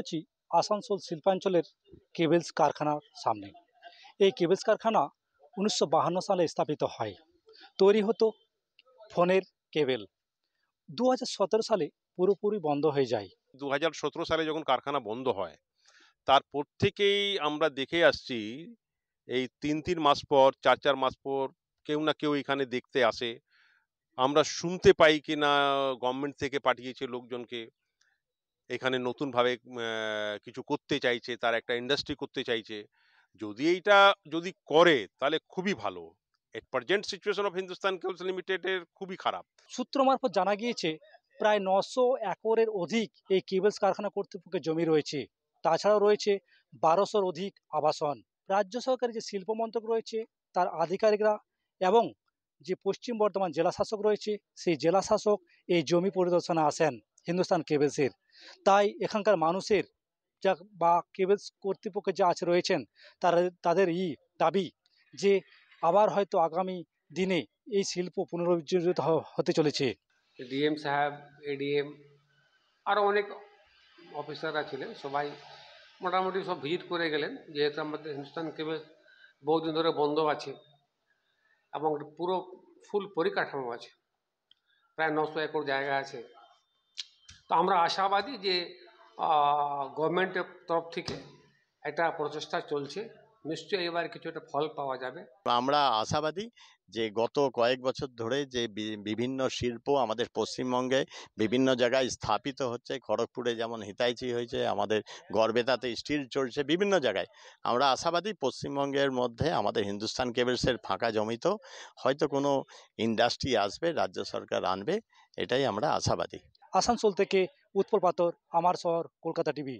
আছি আসানসোল শিল্পাঞ্চলের কেবলস কারখানার সামনে। এই কেবলস কারখানা 1952 সালে স্থাপিত হয়। তৈরি হতো ফোনের কেবল। 2017 সালে পুরোপুরি বন্ধ হয়ে যায়। 2017 সালে যখন কারখানা বন্ধ হয়, তারপর থেকেই আমরা দেখে আসছি এই 3 মাস পর, 4 মাস পর কেউ না কেউ এখানে দেখতে আসে। আমরা শুনতে পাই কিনা গভর্নমেন্ট থেকে পাঠিয়েছে লোকজনকে, এখানে নতুনভাবে কিছু করতে চাইছে, তার একটা ইন্ডাস্ট্রি করতে চাইছে। যদি করে তাহলে খুবই ভালো। At present situation of Hindustan cables limited এর খুবই খারাপ। সূত্র মারফত জানা গিয়েছে প্রায় 900 একরের অধিক এই কেবলস কারখানা কর্তৃপক্ষের জমি রয়েছে। তাছাড়াও রয়েছে 1200-র অধিক আবাসন। রাজ্য সরকারের যে শিল্প মন্ত্রক রয়েছে তার আধিকারিকরা এবং যে পশ্চিম বর্ধমান জেলা শাসক রয়েছে সেই জেলা শাসক এই জমি পরিদর্শনে আসেন হিন্দুস্তান কেবলসের। তাই এখানকার মানুষের যা বা কেবলস কর্তৃপক্ষে যা আছে রয়েছেন তাদের দাবি যে আবার হয়তো আগামী দিনে এই শিল্প পুনরুজ্জীবিত হতে চলেছে। ডিএম সাহেব, এডিএম, আরও অনেক অফিসাররা ছিলেন, সবাই মোটামুটি সব ভিজিট করে গেলেন। যেহেতু আমাদের হিন্দুস্তান কেবল বহুদিন ধরে বন্ধ আছে এবং পুরো ফুল পরিকাঠামো আছে, প্রায় 900 একর জায়গা আছে। তো আমরা আশাবাদী যে গভর্নমেন্টের তরফ থেকে একটা প্রচেষ্টা চলছে, নিশ্চয়ই এবার কিছু একটা ফল পাওয়া যাবে। আমরা আশাবাদী যে গত কয়েক বছর ধরে যে বিভিন্ন শিল্প আমাদের পশ্চিমবঙ্গে বিভিন্ন জায়গায় স্থাপিত হচ্ছে, খড়গপুরে যেমন হিতাইচি হয়েছে, আমাদের গড়বেতাতে স্টিল চলছে, বিভিন্ন জায়গায় আমরা আশাবাদী পশ্চিমবঙ্গের মধ্যে আমাদের হিন্দুস্তান কেবলসের ফাঁকা জমিতেও হয়তো কোনো ইন্ডাস্ট্রি আসবে, রাজ্য সরকার আনবে, এটাই আমরা আশাবাদী। আসানসোল থেকে উৎপল পাতর, আমার শহর কলকাতা টিভি।